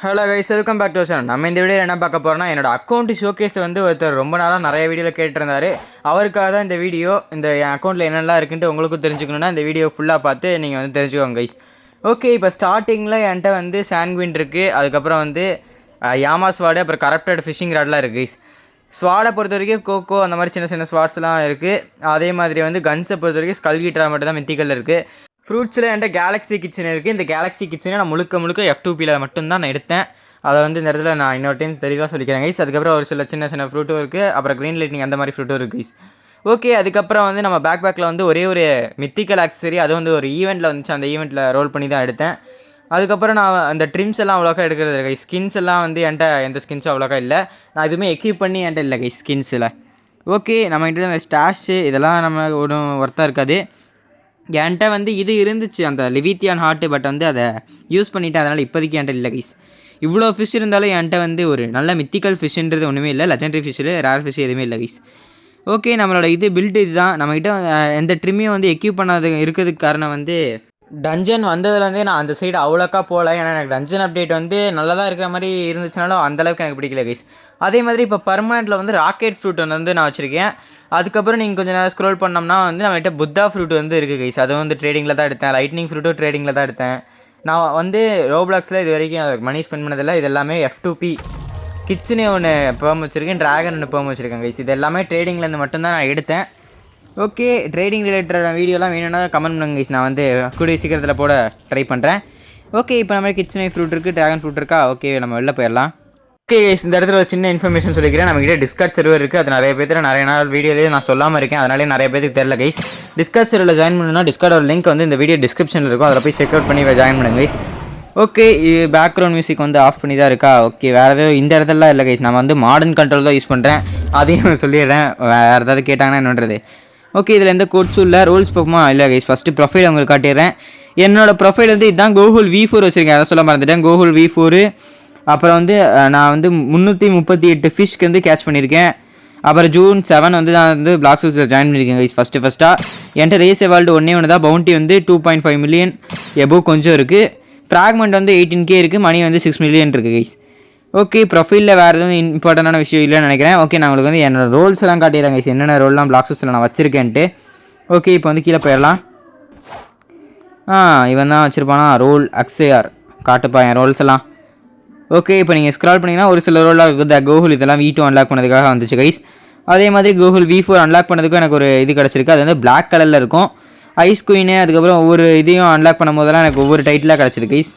Hello guys, welcome back to channel. நம்ம இந்த video என்ன பார்க்க போகிறோம்னா, என்னோட அக்கௌண்ட் ஷோகேஸ் வந்து ஒருத்தர் ரொம்ப நாளாக நிறைய வீடியோவில் கேட்டிருந்தாரு. அவருக்காக தான் இந்த வீடியோ. இந்த என் அக்கௌண்ட்டில் என்னெல்லாம் இருக்குன்ட்டு உங்களுக்கும் தெரிஞ்சுக்கணுன்னா இந்த வீடியோ ஃபுல்லாக பார்த்து நீங்கள் வந்து தெரிஞ்சுக்கோங்க கைஸ். ஓகே, இப்போ ஸ்டார்டிங்கில் என்கிட்ட வந்து சாண்ட்வின் இருக்குது, அதுக்கப்புறம் வந்து யாமா ஸ்வாடு, அப்புறம் கரப்டட் ஃபிஷிங் ராட்லாம் இருக்குது கைஸ். ஸ்வாடை பொறுத்த வரைக்கும் கோகோ அந்த மாதிரி சின்ன சின்ன ஸ்வாட்ஸ்லாம் இருக்குது. அதே மாதிரி வந்து கன்ஸை பொறுத்த வரைக்கும் ஸ்கல் கீட்டரா மட்டும் தான் மித்திக்கல் இருக்குது. ஃப்ரூட்ஸில் என்கிட்ட கேலக்ஸி கிச்சன் இருக்குது. இந்த கேலக்ஸி கிச்சனை நான் முழுக்க F2Pயில் மட்டும்தான் நான் எடுத்தேன். அதை வந்து இந்த இடத்துல நான் இன்னொரு டைம் தெளிவாக சொல்லிக்கிறேன் கைஸ். அதுக்கப்புறம் ஒரு சில சின்ன சின்ன ஃப்ரூட்டும் இருக்குது, அப்புறம் க்ரீன் லைட்னிங் அந்த மாதிரி ஃப்ரூட்டும் இருக்குது கைஸ். ஓகே, அதுக்கப்புறம் வந்து நம்ம பேக்கில் வந்து ஒரே ஒரு மித்திக்கல் ஆக்சரி, அது வந்து ஒரு ஈவெண்ட்டில் வந்துச்சு. அந்த ஈவெண்ட்டில் ரோல் பண்ணி தான் எடுத்தேன். அதுக்கப்புறம் நான் அந்த ட்ரிம்ஸ் எல்லாம் அவ்வளோக்கா எடுக்கிறது கைஸ். ஸ்கின்ஸ் எல்லாம் வந்து என்கிட்ட எந்த ஸ்கின்ஸும் அவ்வளோக்கா இல்லை. நான் எதுவுமே எக்யூப் பண்ணி என்கிட்ட இல்லை கைஸ் ஸ்கின்ஸில். ஓகே, நம்மகிட்ட இந்த ஸ்டாஷு இதெல்லாம் நம்ம ஒன்றும் ஒர்த்தாக இருக்காது. என்கிட்ட வந்து இது இருந்துச்சு, அந்த லிவித்தியான் ஹார்ட்டு, பட் வந்து அதை யூஸ் பண்ணிவிட்டேன். அதனால் இப்போதைக்கு என்கிட்ட இல்லை கைஸ். இவ்வளோ ஃபிஷ் இருந்தாலும் என்கிட்ட வந்து ஒரு நல்ல மித்திக்கல் ஃபிஷ்ன்றது ஒன்றுமே இல்லை. லெஜெண்டரி ஃபிஷ்ஷில் ரேர் ஃபிஷ் எதுவுமே இல்லை கைஸ். ஓகே, நம்மளோட இது பில்டு இதுதான். நம்மகிட்ட எந்த ட்ரிம்மையும் வந்து எக்யூப் பண்ணாத இருக்கிறதுக்கு காரணம் வந்து டஞ்சன் வந்ததுலேருந்தே நான் அந்த சைடு அவ்வளோக்கா போகல. ஏன்னா எனக்கு டஞ்சன் அப்டேட் வந்து நல்லா தான் இருக்கிற மாதிரி இருந்துச்சுனாலும் அந்தளவுக்கு எனக்கு பிடிக்கல கைஸ். அதே மாதிரி இப்போ பர்மனெண்ட்டில் வந்து ராக்கெட் ஃப்ரூட் வந்து நான் வச்சுருக்கேன். அதுக்கப்புறம் நீங்கள் கொஞ்சம் நேரம் ஸ்க்ரோல் பண்ணோம்னா வந்து நம்மகிட்ட புத்தா ஃப்ரூட் வந்து இருக்குது கைஸ். அது வந்து ட்ரேடிங்கில் தான் எடுத்தேன். லைட்னிங் ஃப்ரூட்டும் ட்ரேடிங்கில் தான் எடுத்தேன். நான் வந்து ரோப்ளாக்ஸில் இது வரைக்கும் மணி ஸ்பெண்ட் பண்ணதில்லை. இது எல்லாமே F2P. கிச்சனே ஒன்று பெர்ம் வச்சுருக்கேன், ட்ராகன் ஒன்று பெர்ம் வச்சுருக்கேன் கைஸ். இது எல்லாமே ட்ரேடிங்லேருந்து மட்டும்தான் நான் எடுத்தேன். ஓகே, ட்ரேடிங் ரிலேட்டட் வீடியோலாம் வேணும்னா கமெண்ட் பண்ணுங்க கைஸ். நான் வந்து கூடிய சீக்கிரத்தில் போட ட்ரை பண்ணுறேன். ஓகே, இப்போ நம்ம கிச்சனே ஃப்ரூட் இருக்குது, ட்ராகன் ஃப்ரூட் இருக்கா. ஓகே, நம்ம வெளில போயிடலாம். ஓகே கைஸ், இந்த இடத்துல ஒரு சின்ன இன்ஃபர்மேஷன் சொல்லிக்கிறேன். நம்மகிட்ட டிஸ்கார்ட் சர்வர் இருக்குது. அது நிறைய பேர் நிறைய நாள் வீடியோலேயே நான் சொல்லாமல் இருக்கேன். அதனாலே நிறைய பேருக்கு தெரியல கைஸ். டிஸ்கார்ட் சர்வரில் ஜாயின் பண்ணணும்னா டிஸ்கார்டோட லிங்க் வந்து இந்த வீடியோ டிஸ்கிரிப்ஷனில் இருக்கும். அதில் போய் செக் அவுட் பண்ணி ஜாயின் பண்ணுங்க கைஸ். ஓகே, இது பேக்ரவுண்ட் மியூசிக் வந்து ஆஃப் பண்ணி தான் இருக்கா. ஓகே, வேறு எதுவும் இந்த இடத்துலலாம் இல்லை கைஸ். நான் வந்து மாடர்ன் கண்ட்ரோல் தான் யூஸ் பண்ணுறேன். அதையும் சொல்லிடுறேன், வேறு ஏதாவது கேட்டாங்கன்னா என்னன்றது. ஓகே, இதில் எந்த கோட்ஸும் இல்லை. ரூல்ஸ் பார்ப்போமா? இல்லை கைஸ், ஃபஸ்ட்டு ப்ரொஃபைல் உங்களுக்கு காட்டிடுறேன். என்னோடய ப்ரொஃபைல் வந்து இதுதான். கோகுல் V4 வச்சுருக்கேன், அதை சொல்ல மறந்துட்டேன். கோகுல் V4. அப்புறம் வந்து நான் வந்து 338 ஃபிஷ்க்கு வந்து கேட்ச் பண்ணியிருக்கேன். அப்புறம் June 7 வந்து நான் வந்து பிளாக் சூஸில் ஜாயின் பண்ணியிருக்கேன் கைஸ். ஃபஸ்ட்டாக என்கிட்ட ரேஸ் எவால்டு ஒன்று தான். பவுண்டி வந்து 2.5 மில்லியன் எபோவ் கொஞ்சம் இருக்குது. ஃப்ராக்மெண்ட் வந்து 18K இருக்குது. மணி வந்து 6 மில்லியன் இருக்குது கைஸ். ஓகே, ப்ரொஃபைலில் வேறு எதுவும் இம்பார்ட்டண்டான விஷயம் இல்லைன்னு நினைக்கிறேன். ஓகே, நான் உங்களுக்கு வந்து என்னோடய ரோல்ஸ் எல்லாம் காட்டிடுறேன் கைஸ், என்னென்ன ரோல்லாம் பிளாக் சூஸில் நான் வச்சுருக்கேன்ட்டு. ஓகே, இப்போ வந்து கீழே போயிடலாம். இவன் தான் வச்சுருப்பானா ரோல் அக்ஸேஆர். காட்டுப்பா என் ரோல்ஸ் எல்லாம். ஓகே, இப்போ நீங்கள் ஸ்க்ரால் பண்ணிங்கன்னா ஒரு சில ரோலாக இருக்குது. கோகுல் இதெல்லாம் V2 அன்லாக் பண்ணதுக்காக வந்துச்சு கைஸ். அதே மாதிரி கோகுல் V4 அன்லாக் பண்ணதுக்கும் எனக்கு ஒரு இது கிடச்சிருக்கு. அது வந்து பிளாக் கலரில் இருக்கும். ஐஸ் குயினு, அதுக்கப்புறம் ஒவ்வொரு இதையும் அன்லாக் பண்ணும் போதெல்லாம் எனக்கு ஒவ்வொரு டைட்டிலாக கிடச்சிருக்கு கைஸ்.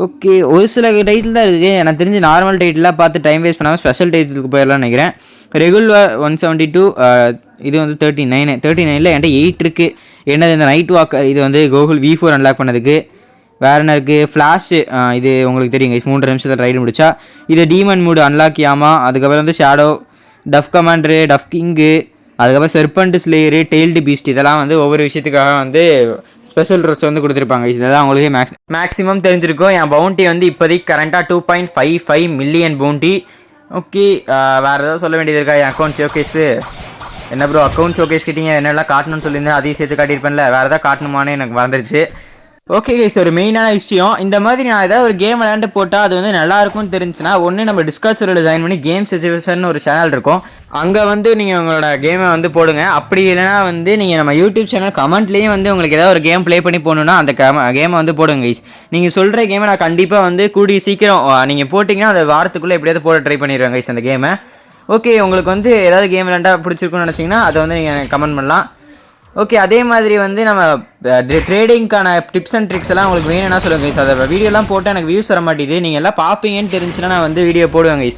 ஓகே, ஒரு சில டைட்டில் தான் இருக்குது. எனக்கு தெரிஞ்சு நார்மல் டைட்டிலாக பார்த்து டைம் வேஸ்ட் பண்ணாமல் ஸ்பெஷல் டைட்டிலுக்கு போயிடலாம்னு நினைக்கிறேன். ரெகுலர் 172, இது வந்து 39 என்கிட்ட 8 இருக்குது. என்னது இந்த நைட் வாக்கர், இது வந்து கோகுல் V4 அன்லாக் பண்ணதுக்கு. வேறு என்ன இருக்குது? ஃப்ளாஷு, இது உங்களுக்கு தெரியுங்க 3 நிமிஷத்தில் ரைடு முடிச்சா. இது டீமன் மூடு அன்லாக் யாமா. அதுக்கப்புறம் வந்து shadow, tough commander, tough king, அதுக்கப்புறம் செர்பண்ட் ஸ்லேயரு, டெய்ல்டு பீஸ்ட், இதெல்லாம் வந்து ஒவ்வொரு விஷயத்துக்காக வந்து ஸ்பெஷல் ட்ரெஸ் வந்து கொடுத்துருப்பாங்க. இதெல்லாம் உங்களுக்கு மேக்ஸிமம் தெரிஞ்சிருக்கும். என் பவுண்டி வந்து இப்போதைக்கு கரண்ட்டாக 2.55 மில்லியன் பவுண்டி. ஓகே, வேறு ஏதாவது சொல்ல வேண்டியது இருக்கா? என் அக்கௌண்ட் ஷோகேஸு என்ன ப்ரோ, அக்கௌண்ட் ஷோகேஸ் கிட்டீங்க, என்னெல்லாம் காட்டணும்னு சொல்லியிருந்தேன், அதையும் சேர்த்து காட்டியிருப்பேன்ல. வேறு எதாவது காட்டணுமான்னு எனக்கு மறந்துருச்சு. ஓகே கைஸ், ஒரு மெயினான விஷயம், இந்த மாதிரி நான் ஏதாவது ஒரு கேம் விளையாண்டு போட்டால் அது வந்து நல்லாயிருக்கும்னு தெரிஞ்சுன்னா ஒன்று நம்ம டிஸ்கார்ட் சர்வரில் ஜாயின் பண்ணி கேம் சஜஷன் ஒரு சேனல் இருக்கும், அங்கே வந்து நீங்கள் உங்களோட கேமை வந்து போடுங்க. அப்படி இல்லைனா வந்து நீங்கள் நம்ம யூடியூப் சேனல் கமெண்ட்லேயும் வந்து உங்களுக்கு ஏதாவது ஒரு கேம் ப்ளே பண்ணி போகணுன்னா அந்த கேமை வந்து போடுங்க கைஸ். நீங்கள் சொல்கிற கேமை நான் கண்டிப்பாக வந்து கூடிய சீக்கிரம் நீங்கள் போட்டிங்கன்னா அந்த வாரத்துக்குள்ளே எப்படியாவது போட ட்ரை பண்ணிடுவேன் கைஸ் அந்த கேமை. ஓகே, உங்களுக்கு வந்து ஏதாவது கேம் விளையாண்டா பிடிச்சிருக்குன்னு நினச்சிங்கன்னா அதை வந்து நீங்கள் கமெண்ட் பண்ணலாம். ஓகே, அதே மாதிரி வந்து நம்ம ட்ரேடிங்க்கான டிப்ஸ் அண்ட் ட்ரிக்ஸ் எல்லாம் உங்களுக்கு வேணும்னா சொல்லுங்கள் கைஸ். அதை வீடியோலாம் போட்டு எனக்கு வியூஸ் வர மாட்டேது. நீங்கள் எல்லாம் பார்ப்பீங்கன்னு தெரிஞ்சுன்னா நான் வந்து வீடியோ போடுவேன் கைஸ்.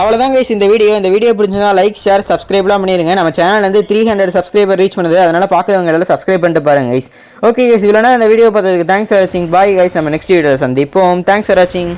அவ்வளோதான் கைஸ் இந்த வீடியோ பிடிச்சிருந்தா லைக், ஷேர், சப்ஸ்கிரைப்லாம் பண்ணிடுங்க. நம்ம சேனல் வந்து 300 சப்ஸ்கிரைபர் ரீச் பண்ணுது. அதனால் பார்க்குறவங்க எல்லாம் சப்ஸ்கிரைப் பண்ணிட்டு பாருங்க கைஸ். ஓகே கைஸ், இவ்வளோனா இந்த வீடியோ பார்த்ததுக்கு தேங்க்ஸ் ஃபார் வாட்சிங். பாய் கைஸ், நம்ம நெக்ஸ்ட் வீடியோ சந்திப்போம். தேங்க்ஸ் ஃபார் வாட்சிங்.